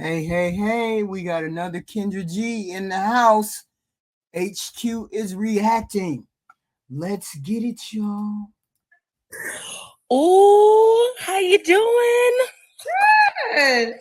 Hey, we got another Kendra G in the house. HQ is reacting. Let's get it, y'all. Oh, how you doing? Good.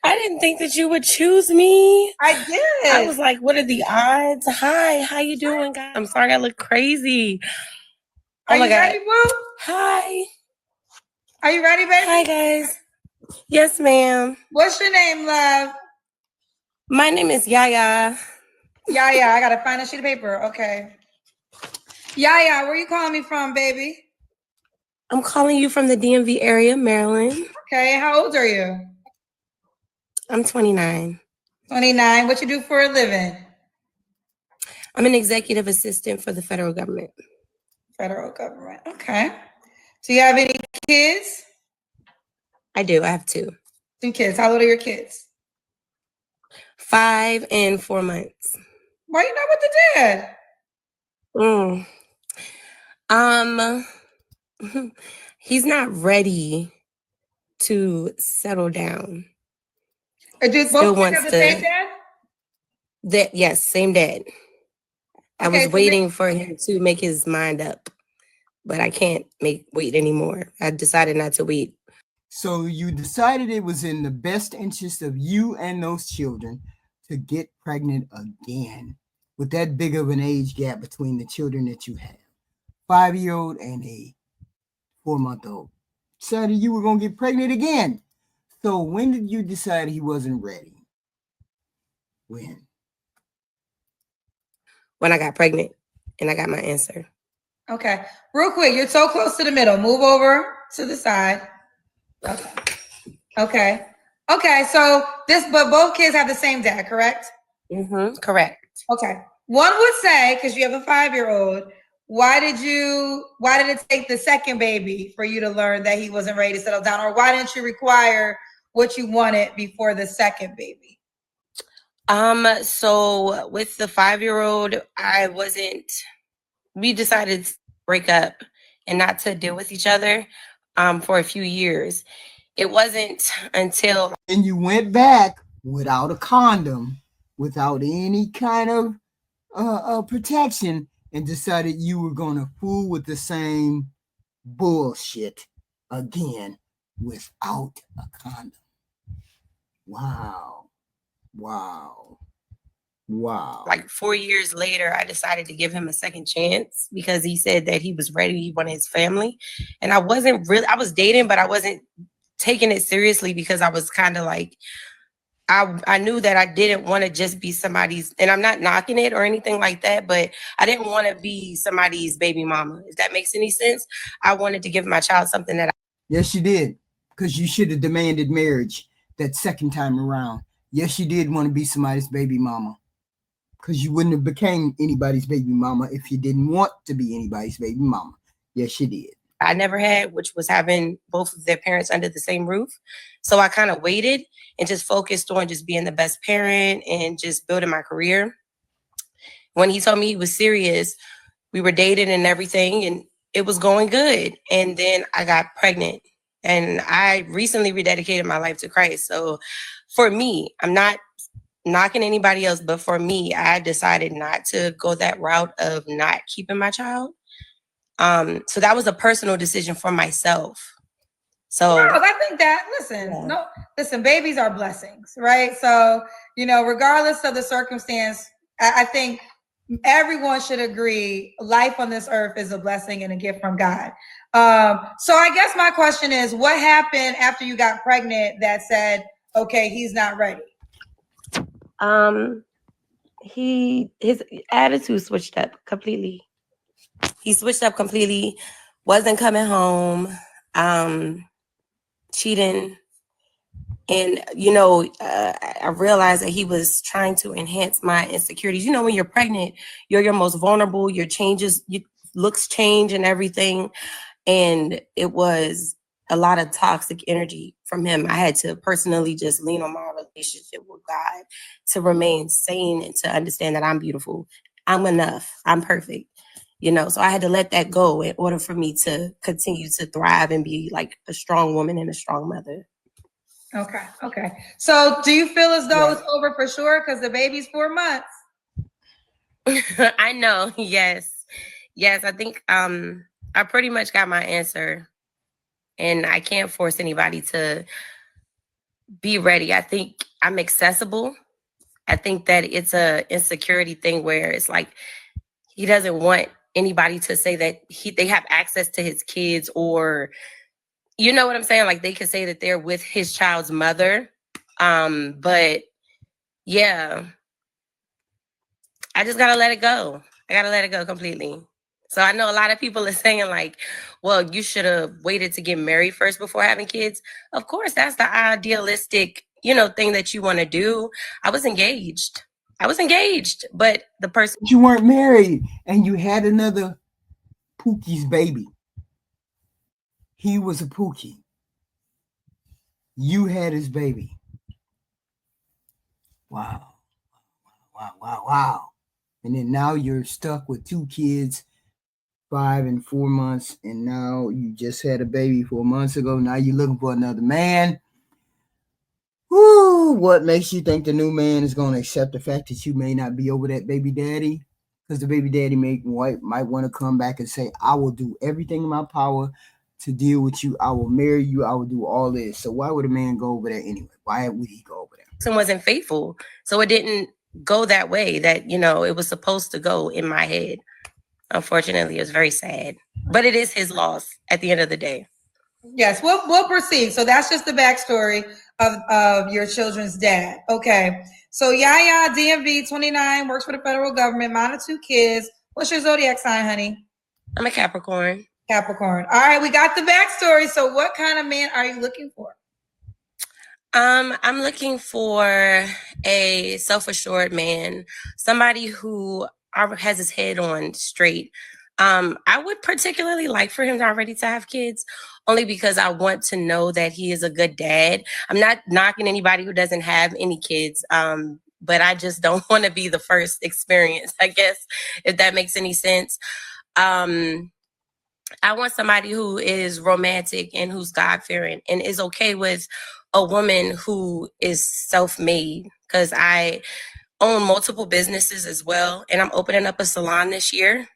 I didn't think that you would choose me. I did. I was like, what are the odds? Hi, how you doing, guys? I'm sorry I look crazy. Are you ready, boo? Hi. Are you ready, baby? Hi, guys. Yes, ma'am. What's your name, love? My name is Yaya. Yaya, I gotta find a sheet of paper. Okay. Yaya, where you calling me from, baby? I'm calling you from the DMV area, Maryland. Okay, how old are you? I'm 29. 29. What you do for a living? I'm an executive assistant for the federal government. Federal government. Okay. Do you have any kids? I do. I have two. 2 kids. How old are your kids? 5 and 4 months. Why you not with the dad? He's not ready to settle down. Or do both kids have the same dad? Yes, same dad. I was waiting for him to make his mind up, but I can't wait anymore. I decided not to wait. So you decided it was in the best interest of you and those children to get pregnant again with that big of an age gap between the children that you have. 5-year-old and a 4-month-old. Decided you were going to get pregnant again. So when did you decide he wasn't ready? When I got pregnant and I got my answer. Okay. Real quick, you're so close to the middle. Move over to the side. Okay. So but both kids have the same dad, correct? Correct. Okay. One would say, because you have a 5-year-old, why did it take the second baby for you to learn that he wasn't ready to settle down? Or why didn't you require what you wanted before the second baby? So with the 5-year-old, we decided to break up and not to deal with each other for a few years. It wasn't until... And you went back without a condom, without any kind of protection, and decided you were going to fool with the same bullshit again without a condom. Wow. Like 4 years later, I decided to give him a second chance because he said that he was ready. He wanted his family. And I was dating, but I wasn't taking it seriously because I was kind of like, I knew that I didn't want to just be somebody's, and I'm not knocking it or anything like that, but I didn't want to be somebody's baby mama. If that makes any sense. I wanted to give my child something that Yes, you did. Because you should have demanded marriage that second time around. Yes, you did want to be somebody's baby mama. Because you wouldn't have became anybody's baby mama if you didn't want to be anybody's baby mama. Yes, you did. I never had, which was having both of their parents under the same roof. So I kind of waited and just focused on just being the best parent and just building my career. When he told me he was serious, we were dating and everything, and it was going good. And then I got pregnant, and I recently rededicated my life to Christ. So for me, I'm not knocking anybody else, but for me, I decided not to go that route of not keeping my child. So that was a personal decision for myself. So I think that, listen, babies are blessings, right? So, regardless of the circumstance, I think everyone should agree life on this earth is a blessing and a gift from God. So I guess my question is, what happened after you got pregnant that said, okay, he's not ready? His attitude switched up completely. He switched up completely, wasn't coming home, cheating. And, I realized that he was trying to enhance my insecurities. When you're pregnant, you're your most vulnerable, your looks change and everything. And it was a lot of toxic energy from him. I had to personally just lean on my relationship with God to remain sane and to understand that I'm beautiful. I'm enough. I'm perfect. So I had to let that go in order for me to continue to thrive and be like a strong woman and a strong mother. Okay. So do you feel as though Yeah. it's over for sure? Because the baby's 4 months. I know. Yes. Yes. I think I pretty much got my answer. And I can't force anybody to be ready. I think I'm accessible. I think that it's a insecurity thing where it's like he doesn't want anybody to say that they have access to his kids, or you know what I'm saying? Like they could say that they're with his child's mother. But yeah, I just gotta let it go. I gotta let it go completely. So I know a lot of people are saying like, well, you should have waited to get married first before having kids. Of course, that's the idealistic, thing that you want to do. I was engaged. But the person. You weren't married and you had another Pookie's baby. He was a Pookie. You had his baby. Wow. Wow. And then now you're stuck with 2 kids, 5 and 4 months, and now you just had a baby 4 months ago. Now you're looking for another man. Woo, what makes you think the new man is going to accept the fact that you may not be over that baby daddy? Because the baby daddy might want to come back and say, I will do everything in my power to deal with you. I will marry you. I will do all this. So why would a man go over there anyway? Why would he go over there? Wasn't faithful. So it didn't go that way that, it was supposed to go in my head. Unfortunately, it was very sad. But it is his loss at the end of the day. Yes, we'll proceed. So that's just the backstory of your children's dad. Okay. So Yaya, DMV, 29, works for the federal government, mom of 2 kids. What's your zodiac sign, honey? I'm a Capricorn. Capricorn. All right, we got the backstory. So what kind of man are you looking for? I'm looking for a self-assured man, somebody who has his head on straight. I would particularly like for him already to have kids, only because I want to know that he is a good dad. I'm not knocking anybody who doesn't have any kids, but I just don't want to be the first experience, I guess, if that makes any sense. I want somebody who is romantic and who's God-fearing and is okay with a woman who is self-made, because I own multiple businesses as well, and I'm opening up a salon this year.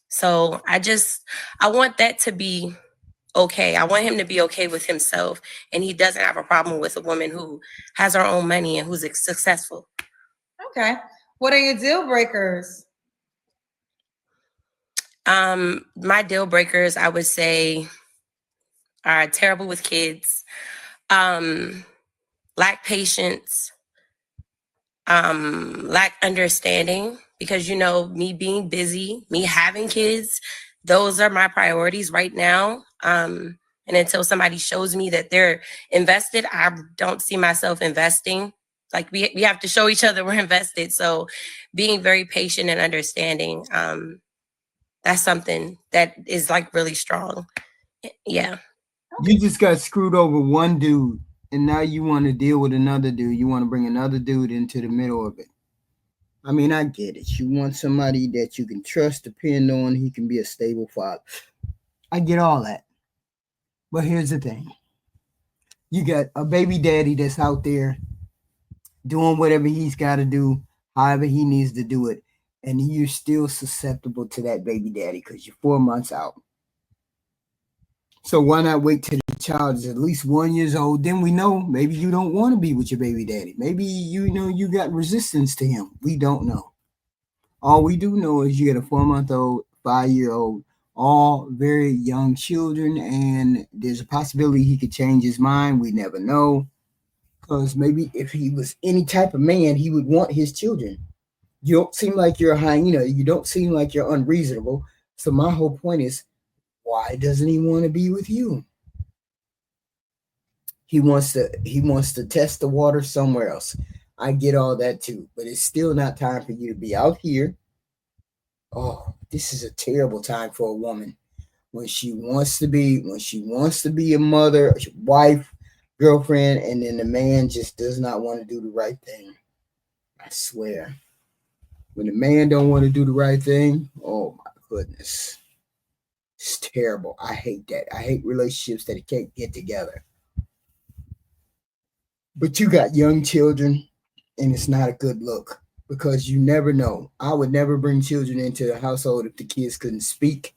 So I want that to be okay. I want him to be okay with himself, and he doesn't have a problem with a woman who has her own money and who's successful. Okay. What are your deal breakers? My deal breakers, I would say, are terrible with kids, lack patience, lack understanding, because me being busy, me having kids, those are my priorities right now. And until somebody shows me that they're invested, I don't see myself investing. Like we have to show each other we're invested. So being very patient and understanding, that's something that is like really strong. Yeah. You just got screwed over one dude, and now you want to deal with another dude. You want to bring another dude into the middle of it. I mean, I get it. You want somebody that you can trust, depend on. He can be a stable father. I get all that. But here's the thing. You got a baby daddy that's out there doing whatever he's got to do, however he needs to do it. And you're still susceptible to that baby daddy because you're 4 months out. So why not wait till the child is at least 1 year old? Then we know maybe you don't want to be with your baby daddy. Maybe you got resistance to him. We don't know. All we do know is you got a 4-month-old, 5-year-old, all very young children, and there's a possibility he could change his mind. We never know. Because maybe if he was any type of man, he would want his children. You don't seem like you're a hyena. You don't seem like you're unreasonable. So my whole point is, why doesn't he want to be with you? He wants to test the water somewhere else. I get all that too, but it's still not time for you to be out here. Oh, this is a terrible time for a woman when she wants to be a mother, a wife, girlfriend, and then the man just does not want to do the right thing. I swear. When the man don't want to do the right thing, oh my goodness. It's terrible. I hate that. I hate relationships that can't get together. But you got young children, and it's not a good look because you never know. I would never bring children into the household if the kids couldn't speak,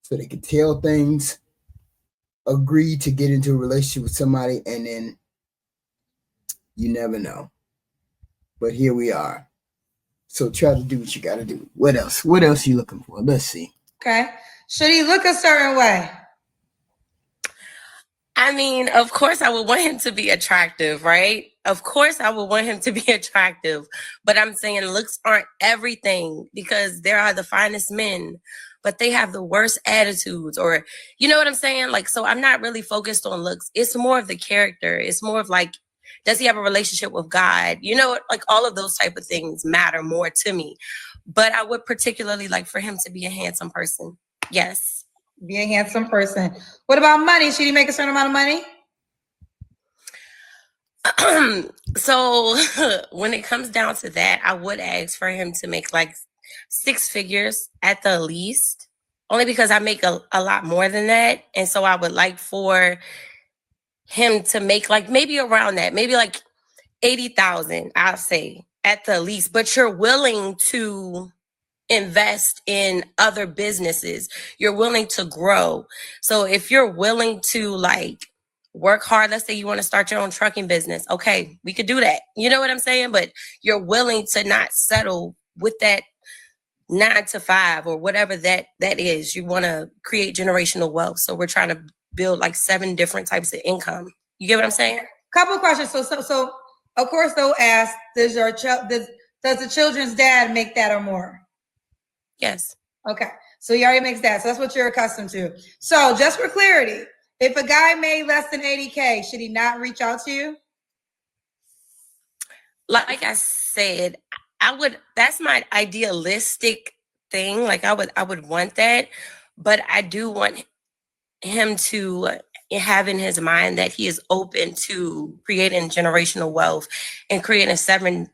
so they could tell things, agree to get into a relationship with somebody, and then you never know. But here we are. So try to do what you got to do. What else? What else are you looking for? Let's see. Okay. Should he look a certain way? I mean, of course, I would want him to be attractive, right? Of course, I would want him to be attractive. But I'm saying looks aren't everything because there are the finest men, but they have the worst attitudes, or you know what I'm saying? Like, so I'm not really focused on looks. It's more of the character. It's more of like, does he have a relationship with God? You know, like all of those type of things matter more to me. But I would particularly like for him to be a handsome person. Yes. Be a handsome person. What about money? Should he make a certain amount of money? So when it comes down to that, I would ask for him to make like 6 figures at the least, only because I make a lot more than that. And so I would like for him to make like maybe around that, maybe like 80,000, I'll say at the least, but you're willing to invest in other businesses. You're willing to grow. So if you're willing to like work hard, let's say you want to start your own trucking business. Okay, we could do that. You know what I'm saying? But you're willing to not settle with that 9 to 5 or whatever that is. You want to create generational wealth. So we're trying to build like 7 different types of income. You get what I'm saying? Couple questions. So of course they'll ask, does the children's dad make that or more? Yes. Okay. So he already makes that. So that's what you're accustomed to. So just for clarity, if a guy made less than 80K, should he not reach out to you? Like I said, that's my idealistic thing. Like I would want that, but I do want him to have in his mind that he is open to creating generational wealth and creating 7,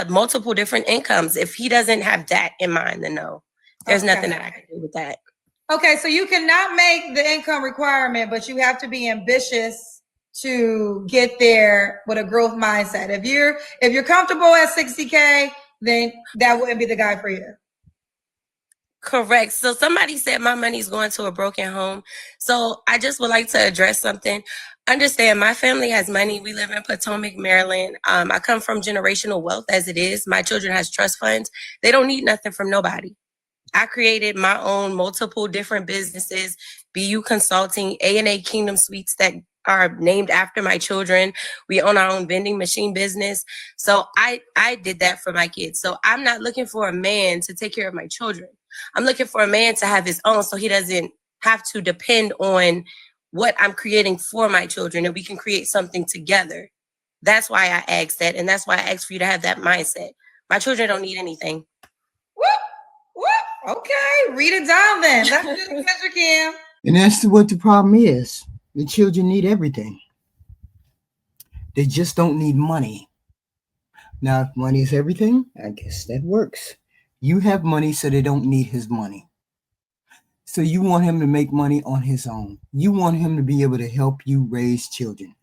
multiple different incomes. If he doesn't have that in mind, then no, there's nothing that I can do with that. Okay, so you cannot make the income requirement, but you have to be ambitious to get there with a growth mindset. If you're comfortable at 60K, then that wouldn't be the guy for you. Correct. So somebody said my money's going to a broken home. So I just would like to address something. Understand, my family has money. We live in Potomac, Maryland. I come from generational wealth as it is. My children has trust funds. They don't need nothing from nobody. I created my own multiple different businesses, BU Consulting, A&A Kingdom Suites that are named after my children. We own our own vending machine business. So I did that for my kids. So I'm not looking for a man to take care of my children. I'm looking for a man to have his own so he doesn't have to depend on what I'm creating for my children, and we can create something together. That's why I asked that, and that's why I asked for you to have that mindset. My children don't need anything. Whoop. Okay, read it down then. That's good, Kendra Kim. And that's what the problem is. The children need everything. They just don't need money. Now, if money is everything, I guess that works. You have money, so they don't need his money. So you want him to make money on his own. You want him to be able to help you raise children,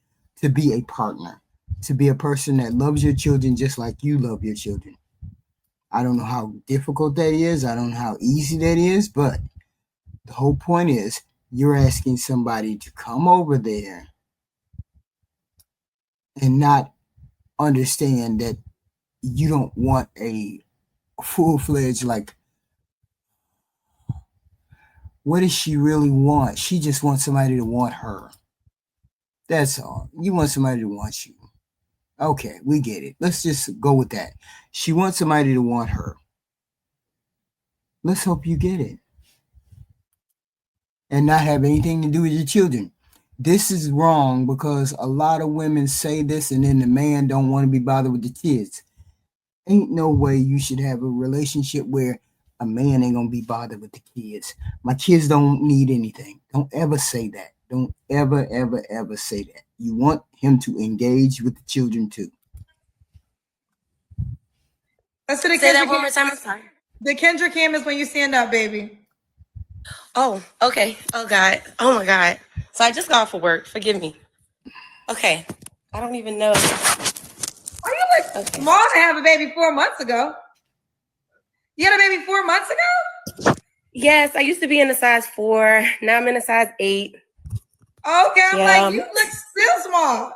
to be a partner, to be a person that loves your children just like you love your children. I don't know how difficult that is. I don't know how easy that is, but the whole point is you're asking somebody to come over there and not understand that you don't want a full-fledged, like, what does she really want? She just wants somebody to want her. That's all. You want somebody to want you. Okay, we get it. Let's just go with that. She wants somebody to want her. Let's hope you get it. And not have anything to do with your children. This is wrong because a lot of women say this and then the man don't want to be bothered with the kids. Ain't no way you should have a relationship where a man ain't gonna be bothered with the kids. My kids don't need anything. Don't ever say that. Don't ever say that. You want him to engage with the children too. Let's say that one more time. I'm sorry. The Kendra Kim is when you stand up, baby. Oh, okay. Oh God. Oh my God. So I just got off of work. Forgive me. Okay. I don't even know. Oh, you look small to have a baby 4 months ago. You had a baby 4 months ago? Yes, I used to be in a size 4. Now I'm in a size 8. Okay, I'm like, you look still small.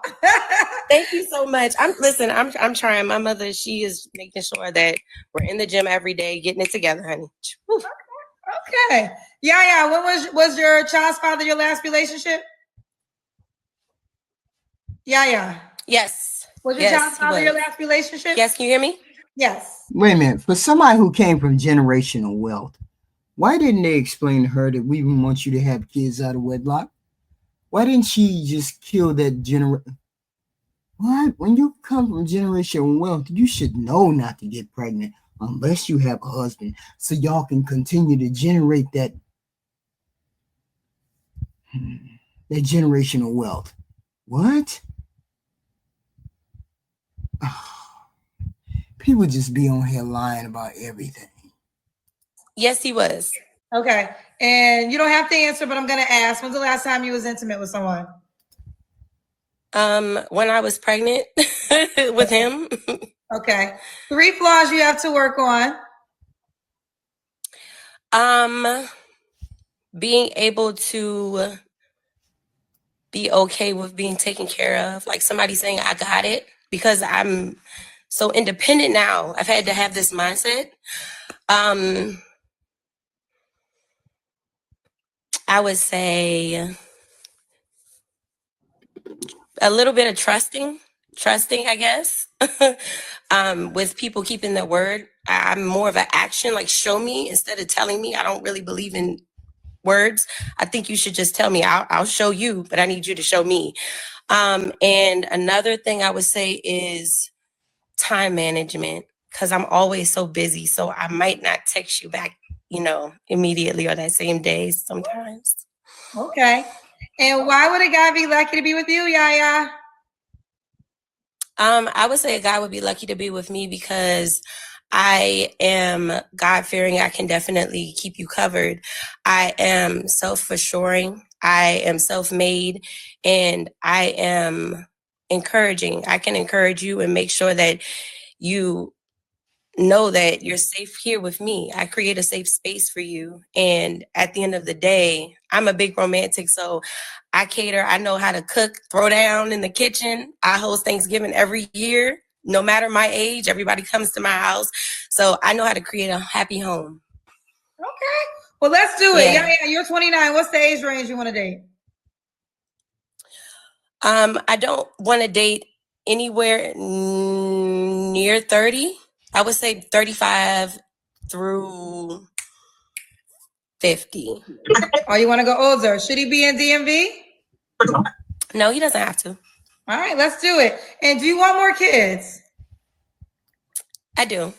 Thank you so much. I'm trying. My mother, she is making sure that we're in the gym every day, getting it together, honey. Whew. Okay. Yeah. When was your child's father your last relationship? Yeah. Yes. Was your child's father your last relationship? Yes, can you hear me? Yes. Wait a minute. For somebody who came from generational wealth, why didn't they explain to her that we even want you to have kids out of wedlock? Why didn't she just kill that What? When you come from generational wealth, you should know not to get pregnant unless you have a husband, so y'all can continue to generate that generational wealth. What? People just be on here lying about everything. Yes, he was. Okay. And you don't have to answer, but I'm going to ask, when's the last time you was intimate with someone? When I was pregnant with him. Okay. 3 flaws you have to work on. Being able to be okay with being taken care of, like somebody saying I got it, because I'm so independent now. I've had to have this mindset. I would say a little bit of trusting, I guess, with people keeping their word. I'm more of an action, like show me instead of telling me. I don't really believe in words. I think you should just tell me. I'll show you, but I need you to show me. And another thing I would say is time management, because I'm always so busy. So I might not text you back, immediately or that same day sometimes. Okay. And why would a guy be lucky to be with you, Yaya? I would say a guy would be lucky to be with me because I am God-fearing. I can definitely keep you covered. I am self-assuring. I am self-made, and I am encouraging. I can encourage you and make sure that you know that you're safe here with me. I create a safe space for you. And at the end of the day, I'm a big romantic, so I cater. I know how to cook, throw down in the kitchen. I host Thanksgiving every year. No matter my age, everybody comes to my house. So I know how to create a happy home. Okay. Well, let's do it. Yeah, you're 29. What's the age range you want to date? I don't want to date anywhere near 30. I would say 35 through 50. Oh, you want to go older? Should he be in DMV? No, he doesn't have to. All right, let's do it. And do you want more kids? I do.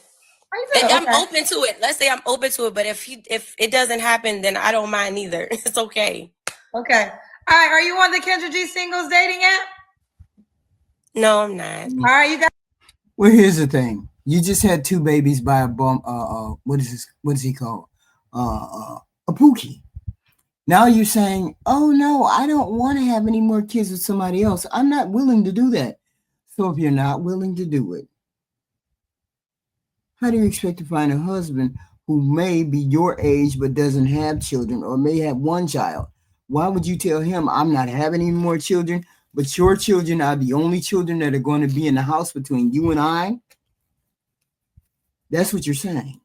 Okay. I'm open to it. Let's say I'm open to it, but if it doesn't happen, then I don't mind either. It's okay. Okay. All right. Are you on the Kendra G singles dating app? No, I'm not. All right, you got. Well, here's the thing. You just had 2 babies by a bum. What is this? What is he called? A pookie. Now you're saying, oh no, I don't want to have any more kids with somebody else. I'm not willing to do that. So if you're not willing to do it, how do you expect to find a husband who may be your age but doesn't have children or may have 1 child? Why would you tell him I'm not having any more children, but your children are the only children that are going to be in the house between you and I? That's what you're saying.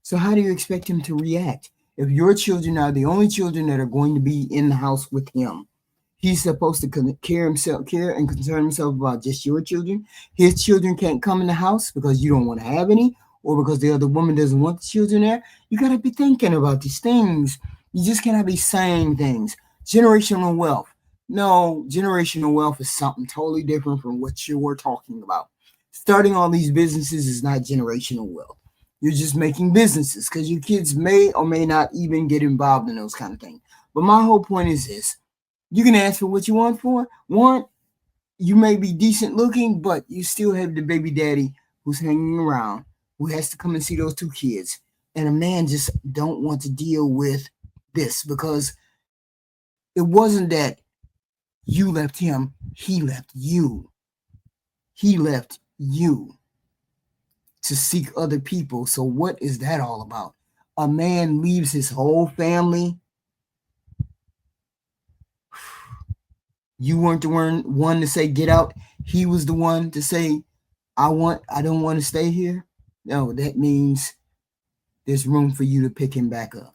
So how do you expect him to react? If your children are the only children that are going to be in the house with him, he's supposed to care and concern himself about just your children. His children can't come in the house because you don't want to have any, or because the other woman doesn't want the children there. You got to be thinking about these things. You just cannot be saying things. Generational wealth. No, generational wealth is something totally different from what you were talking about. Starting all these businesses is not generational wealth. You're just making businesses because your kids may or may not even get involved in those kind of things. But my whole point is this. You can ask for what you want for. One, you may be decent looking, but you still have the baby daddy who's hanging around, who has to come and see those 2 kids. And a man just don't want to deal with this because it wasn't that you left him. He left you. He left you to seek other people. So what is that all about? A man leaves his whole family. You weren't the one to say get out. He was the one to say I don't want to stay here. No, that means there's room for you to pick him back up.